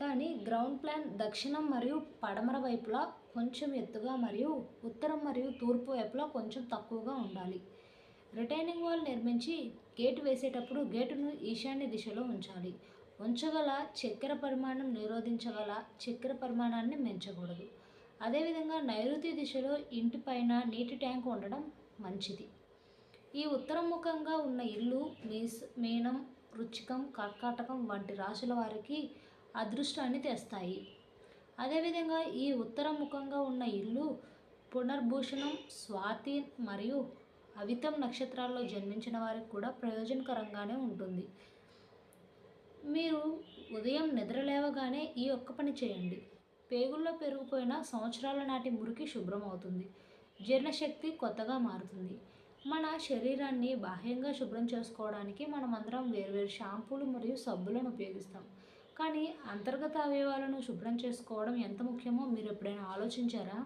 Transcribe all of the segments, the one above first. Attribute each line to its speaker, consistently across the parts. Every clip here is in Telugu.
Speaker 1: దాని గ్రౌండ్ ప్లాన్ దక్షిణం మరియు పడమర వైపులా కొంచెం ఎత్తుగా మరియు ఉత్తరం మరియు తూర్పు వైపులా కొంచెం తక్కువగా ఉండాలి. రిటైనింగ్ వాల్ నిర్మించి గేటు వేసేటప్పుడు గేటును ఈశాన్య దిశలో ఉంచాలి. ఉంచగల చక్కెర పరిమాణం నిరోధించగల చక్కెర పరిమాణాన్ని మించకూడదు. అదేవిధంగా నైరుతి దిశలో ఇంటి పైన నీటి ట్యాంక్ ఉండడం మంచిది. ఈ ఉత్తరముఖంగా ఉన్న ఇల్లు మీనం, వృశ్చికం, కర్కాటకం వంటి రాశుల వారికి అదృష్టాన్ని తెస్తాయి. అదేవిధంగా ఈ ఉత్తరముఖంగా ఉన్న ఇల్లు పునర్భూషణం, స్వాతి మరియు అవితం నక్షత్రాల్లో జన్మించిన వారికి కూడా ప్రయోజనకరంగానే ఉంటుంది. మీరు ఉదయం నిద్ర లేవగానే ఈ ఒక్క పని చేయండి. పేగుల్లో పెరిగిపోయిన సంవత్సరాల నాటి మురికి శుభ్రం అవుతుంది. జీర్ణశక్తి కొత్తగా మారుతుంది. మన శరీరాన్ని బాహ్యంగా శుభ్రం చేసుకోవడానికి మనమందరం వేర్వేరు షాంపూలు మరియు సబ్బులను ఉపయోగిస్తాం. కానీ అంతర్గత అవయవాలను శుభ్రం చేసుకోవడం ఎంత ముఖ్యమో మీరు ఎప్పుడైనా ఆలోచించారా?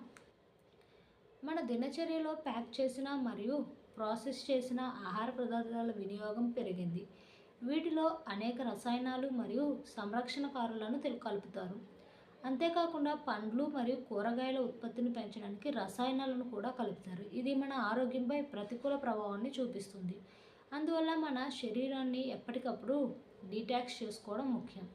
Speaker 1: మన దినచర్యలో ప్యాక్ చేసిన మరియు ప్రాసెస్ చేసిన ఆహార పదార్థాల వినియోగం పెరిగింది. వీటిలో అనేక రసాయనాలు మరియు సంరక్షణకారులను కలుపుతారు. అంతేకాకుండా పండ్లు మరియు కూరగాయల ఉత్పత్తిని పెంచడానికి రసాయనాలను కూడా కలుపుతారు. ఇది మన ఆరోగ్యంపై ప్రతికూల ప్రభావాన్ని చూపిస్తుంది. అందువల్ల మన శరీరాన్ని ఎప్పటికప్పుడు డీటాక్స్ చేసుకోవడం ముఖ్యం.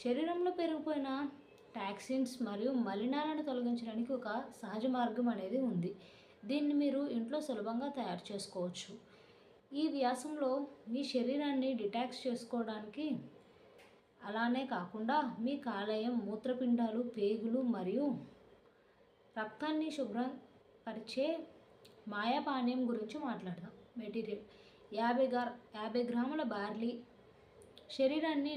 Speaker 1: శరీరంలో పెరిగిపోయిన టాక్సిన్స్ మరియు మలినాలను తొలగించడానికి ఒక సహజ మార్గం అనేది ఉంది. దీన్ని మీరు ఇంట్లో సులభంగా తయారు చేసుకోవచ్చు. ఈ వ్యాసంలో మీ శరీరాన్ని డిటాక్స్ చేసుకోవడానికి అలానే కాకుండా మీ కాలేయం, మూత్రపిండాలు, పేగులు మరియు రక్తాన్ని శుభ్రం పరిచే మాయాపానీయం గురించి మాట్లాడదాం. మెటీరియల్ 50 గ్రాముల బార్లీ శరీరాన్ని